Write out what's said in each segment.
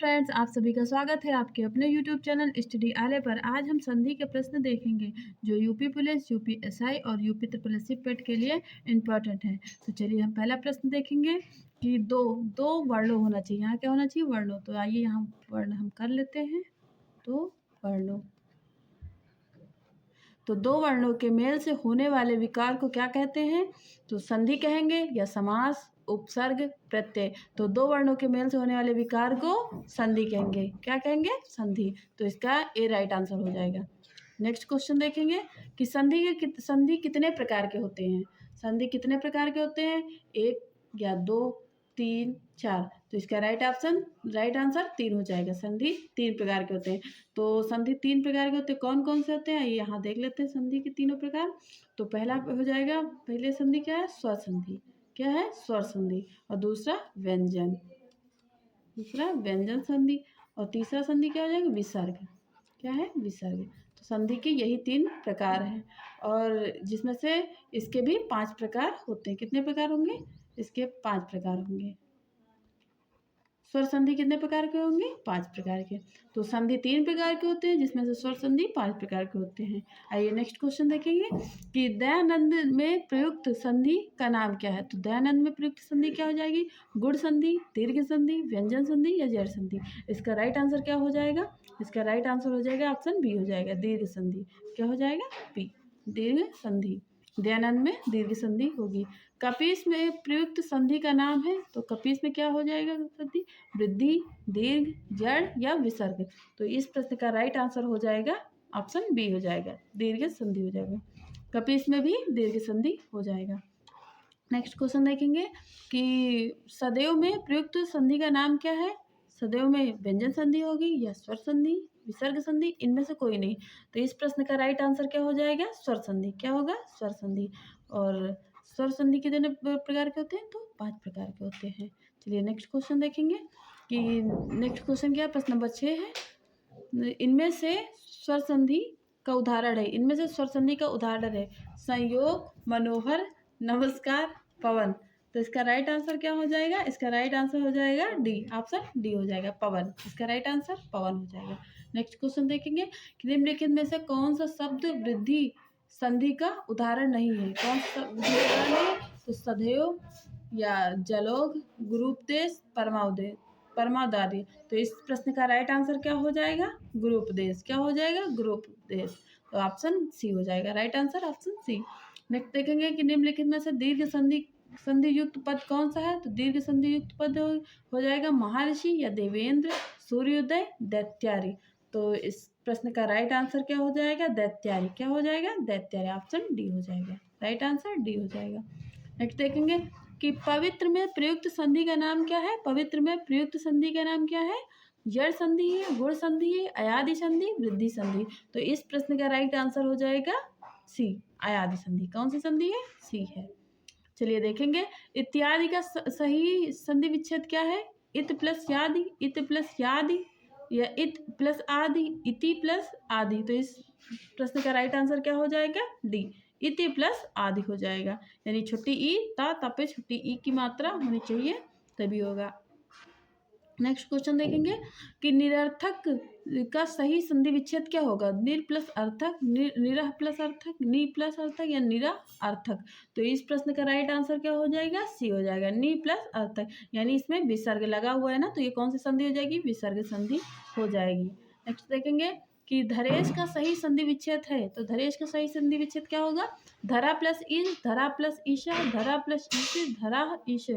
Friends, आप सभी का स्वागत है आपके अपने यूट्यूब चैनल स्टडी आले पर। आज हम संधि के प्रश्न देखेंगे जो यूपी पुलिस, यूपीएसआई और यूपी ट्रिपल एससी पेट के लिए इम्पोर्टेंट है। तो चलिए हम पहला प्रश्न देखेंगे कि दो दो वर्णों होना चाहिए। यहाँ क्या होना चाहिए? वर्णों। तो आइए यहाँ वर्ण हम कर लेते हैं। तो वर्णों, तो दो वर्णों के मेल से होने वाले विकार को क्या कहते हैं? तो संधि कहेंगे या समास, उपसर्ग, प्रत्यय। तो दो वर्णों के मेल से होने वाले विकार को संधि कहेंगे। क्या कहेंगे? संधि। तो इसका ए राइट आंसर हो जाएगा। नेक्स्ट क्वेश्चन देखेंगे कि संधि कितने प्रकार के होते हैं। संधि कितने प्रकार के होते हैं? एक या दो, तीन, चार। तो इसका राइट आंसर तीन हो जाएगा। संधि तीन प्रकार के होते हैं। तो संधि तीन प्रकार के होते हैं। कौन कौन से होते हैं ये यहाँ देख लेते हैं। संधि के तीनों प्रकार। तो पहला हो जाएगा, पहले संधि क्या है? स्वर संधि। क्या है? स्वर संधि। और दूसरा व्यंजन संधि। और तीसरा संधि क्या हो जाएगा? विसर्ग। क्या है? विसर्ग। तो संधि के यही तीन प्रकार हैं और जिसमें से इसके भी 5 प्रकार होते हैं। कितने प्रकार होंगे? इसके 5 प्रकार होंगे। स्वर संधि कितने प्रकार के होंगे? 5 प्रकार के। तो संधि 3 प्रकार के होते हैं जिसमें से स्वर संधि 5 प्रकार के होते हैं। आइए नेक्स्ट क्वेश्चन देखेंगे कि दयानंद में प्रयुक्त संधि का नाम क्या है। तो दयानंद में प्रयुक्त संधि क्या हो जाएगी? गुण संधि, दीर्घ संधि, व्यंजन संधि या जड़ संधि। इसका राइट आंसर क्या हो जाएगा? इसका राइट आंसर हो जाएगा ऑप्शन बी हो जाएगा, दीर्घ संधि। क्या हो जाएगा? बी, दीर्घ संधि। दयानंद में दीर्घ संधि होगी। कपीस में प्रयुक्त संधि का नाम है। तो कपीस में क्या हो जाएगा? संधि वृद्धि, दीर्घ, जड़ या विसर्ग। तो इस प्रश्न का राइट आंसर हो जाएगा ऑप्शन बी हो जाएगा, दीर्घ संधि हो जाएगा। कपीस में भी दीर्घ संधि हो जाएगा। नेक्स्ट क्वेश्चन देखेंगे कि सदैव में प्रयुक्त संधि का नाम क्या है। सदैव में व्यंजन संधि होगी या स्वर संधि, विसर्ग संधि, इनमें से कोई नहीं। तो इस प्रश्न का राइट आंसर क्या हो जाएगा? स्वर संधि। क्या होगा? स्वर संधि। और स्वर संधि कितने प्रकार के होते हैं? तो 5 प्रकार के होते हैं। चलिए नेक्स्ट क्वेश्चन देखेंगे कि नेक्स्ट क्वेश्चन क्या है? प्रश्न नंबर 6 है। इनमें से स्वर संधि का उदाहरण है। इनमें से स्वर संधि का उदाहरण है संयोग, मनोहर, नमस्कार, पवन। तो इसका राइट आंसर क्या हो जाएगा? इसका राइट आंसर हो जाएगा डी, ऑप्शन डी हो जाएगा, पवन। इसका राइट आंसर पवन हो जाएगा। नेक्स्ट क्वेश्चन देखेंगे कि निम्नलिखित में से कौन सा शब्द वृद्धि संधि का उदाहरण नहीं है। कौन सा उदाहरण है? तो सदैव या जलोग, गुरुपदेश, परमादार्य। तो इस प्रश्न का राइट आंसर क्या हो जाएगा? गुरुपदेश। क्या हो जाएगा? गुरुपदेश। तो ऑप्शन सी हो जाएगा, right answer option C. Next देखेंगे कि निम्नलिखित में से दीर्घ संधि युक्त पद कौन सा है। तो दीर्घ संधि युक्त पद हो जाएगा महर्षि या देवेंद्र, सूर्योदय, दैत्यारी। तो इस प्रश्न का राइट आंसर क्या हो जाएगा? दैत्यारी। क्या हो जाएगा? दैत्यारी। ऑप्शन डी हो जाएगा, राइट आंसर डी हो जाएगा। नेक्स्ट देखेंगे कि पवित्र में प्रयुक्त संधि का नाम क्या है। पवित्र में प्रयुक्त संधि का नाम क्या है? जड़ संधि है, गुण संधि है, अयादि संधि, वृद्धि संधि। तो इस प्रश्न का राइट आंसर हो जाएगा सी, अयादि संधि। कौन सी संधि है? सी है। चलिए देखेंगे इत्यादि का सही संधि विच्छेद क्या है। इत प्लस यादि, इत प्लस यादि या इत प्लस आदि, इति प्लस आदि। तो इस प्रश्न का राइट आंसर क्या हो जाएगा? डी, इति प्लस आदि हो जाएगा। यानी छोटी ई ता पे छोटी ई की मात्रा होनी चाहिए तभी होगा। नेक्स्ट क्वेश्चन देखेंगे कि निरर्थक का सही संधि विच्छेद क्या होगा। निर प्लस अर्थक, निरह प्लस अर्थक, नी प्लस अर्थक या निरह अर्थक। तो इस प्रश्न का राइट आंसर क्या हो जाएगा? सी हो जाएगा, नी प्लस अर्थक। यानी इसमें विसर्ग लगा हुआ है ना, तो ये कौन सी संधि हो जाएगी? विसर्ग संधि हो जाएगी। नेक्स्ट देखेंगे कि धरेश का सही संधि विच्छेद है। तो धरेश का सही संधि विच्छेद क्या होगा? धरा प्लस ईश, धरा प्लस ईशा, धरा प्लस ईश, धरा ईश।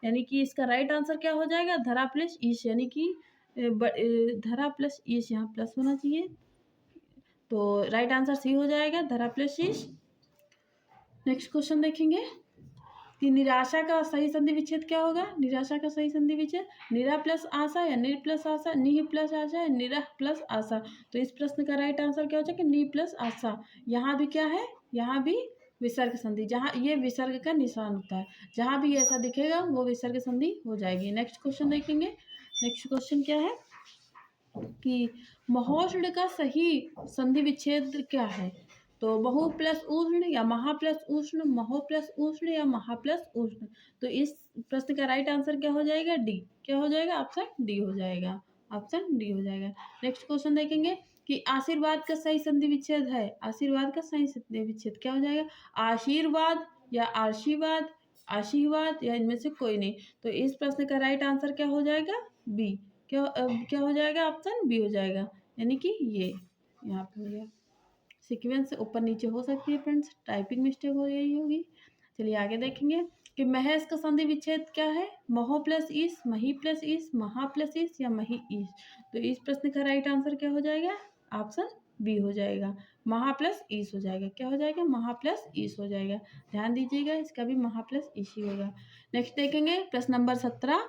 यानी कि इसका राइट आंसर क्या हो जाएगा? धरा प्लस ईश। यानी कि धरा प्लस ईश, यहाँ प्लस होना चाहिए। तो राइट आंसर सी हो जाएगा, धरा प्लस ईश। नेक्स्ट क्वेश्चन देखेंगे कि निराशा का सही संधि विच्छेद क्या होगा। निराशा का सही संधि विच्छेद निरा प्लस आशा या निर प्लस आशा, निह प्लस आशा या निरह प्लस आशा। तो इस प्रश्न का राइट आंसर क्या हो जाएगा? नी प्लस आशा। यहाँ भी क्या है? यहाँ भी विसर्ग संधि। जहाँ ये विसर्ग का निशान होता है, जहाँ भी ऐसा दिखेगा वो विसर्ग संधि हो जाएगी। नेक्स्ट क्वेश्चन देखेंगे। नेक्स्ट क्वेश्चन क्या है कि महोष्ण का सही संधि विच्छेद क्या है। तो बहु प्लस उष्ण या महा प्लस उष्ण, महो प्लस उष्ण या महा प्लस उष्ण। तो इस प्रश्न का राइट आंसर क्या हो जाएगा? डी। क्या हो जाएगा? ऑप्शन डी हो जाएगा, ऑप्शन डी हो जाएगा। नेक्स्ट क्वेश्चन देखेंगे कि आशीर्वाद का सही संधि विच्छेद है। आशीर्वाद का सही संधि विच्छेद क्या हो जाएगा? आशीर्वाद या आशीर्वाद, आशीर्वाद या इनमें से कोई नहीं। तो इस प्रश्न का राइट आंसर क्या हो जाएगा? बी। क्या हो जाएगा? ऑप्शन बी हो जाएगा, यानी कि ये यहाँ पे हो गया। सीक्वेंस ऊपर नीचे हो सकती है फ्रेंड्स, टाइपिंग मिस्टेक हो गई होगी। चलिए आगे देखेंगे कि महेश का संधि विच्छेद क्या है? महो प्लस ईस, मही प्लस ईस, महा प्लस ईस या मही ईस। तो इस प्रश्न का राइट आंसर क्या हो जाएगा? ऑप्शन बी हो जाएगा, महा प्लस ईस हो जाएगा। क्या हो जाएगा? महा प्लस ईस हो जाएगा। ध्यान दीजिएगा, इसका भी महा प्लस ईस ही होगा। नेक्स्ट देखेंगे प्रश्न नंबर 17।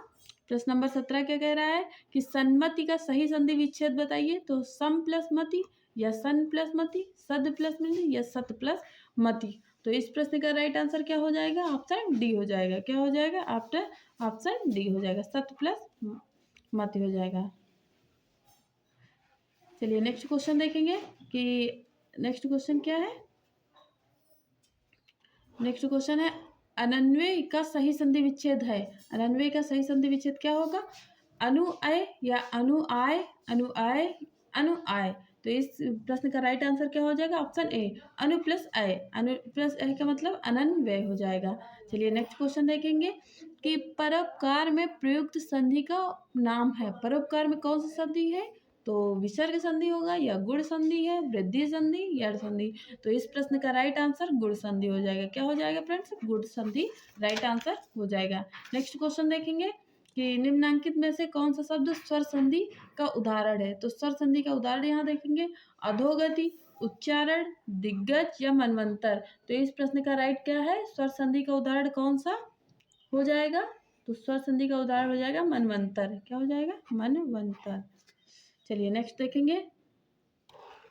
प्रश्न नंबर 17 क्या कह रहा है कि सन्मति का सही संधि विच्छेद बताइए। तो सम प्लस मति या सन प्लस मति, सद प्लस मति या सत प्लस मति। तो इस प्रश्न का राइट आंसर क्या हो जाएगा? ऑप्शन डी हो जाएगा। क्या हो जाएगा? आफ्टर ऑप्शन डी हो जाएगा, सत प्लस मति हो जाएगा। चलिए नेक्स्ट क्वेश्चन देखेंगे कि नेक्स्ट क्वेश्चन क्या है। नेक्स्ट क्वेश्चन है अनन्वय का सही संधि विच्छेद है। अनन्वय का सही संधि विच्छेद क्या होगा? अनुअय या अनुआय, अनुआय, अनुआय। तो इस प्रश्न का राइट आंसर क्या हो जाएगा? ऑप्शन ए, अनु प्लस अय। अनु प्लस अय का मतलब अनन्वय हो जाएगा। चलिए नेक्स्ट क्वेश्चन देखेंगे कि परोपकार में प्रयुक्त संधि का नाम है। परोपकार में कौन सा संधि है? तो विसर्ग संधि होगा या गुण संधि है, वृद्धि संधि या संधि। तो इस प्रश्न का राइट आंसर गुण संधि हो जाएगा। क्या हो जाएगा फ्रेंड्स? गुण संधि राइट आंसर हो जाएगा। नेक्स्ट क्वेश्चन देखेंगे कि निम्नांकित में से कौन सा शब्द स्वर संधि का उदाहरण है। तो स्वर संधि का उदाहरण यहाँ देखेंगे अधोगति, उच्चारण, दिग्गज या मनवंतर। तो इस प्रश्न का राइट क्या है? स्वर संधि का उदाहरण कौन सा हो जाएगा? तो स्वर संधि का उदाहरण हो जाएगा मनवंतर। क्या हो जाएगा? मनवंतर। चलिए नेक्स्ट देखेंगे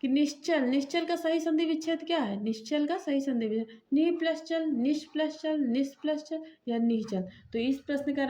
कि निश्चल, निश्चल का सही संधि विच्छेद क्या है? निश्चल का सही संधि विच्छेद नि प्लस चल, निश प्लस चल, निस प्लस चल या निश्चल। तो इस प्रश्न का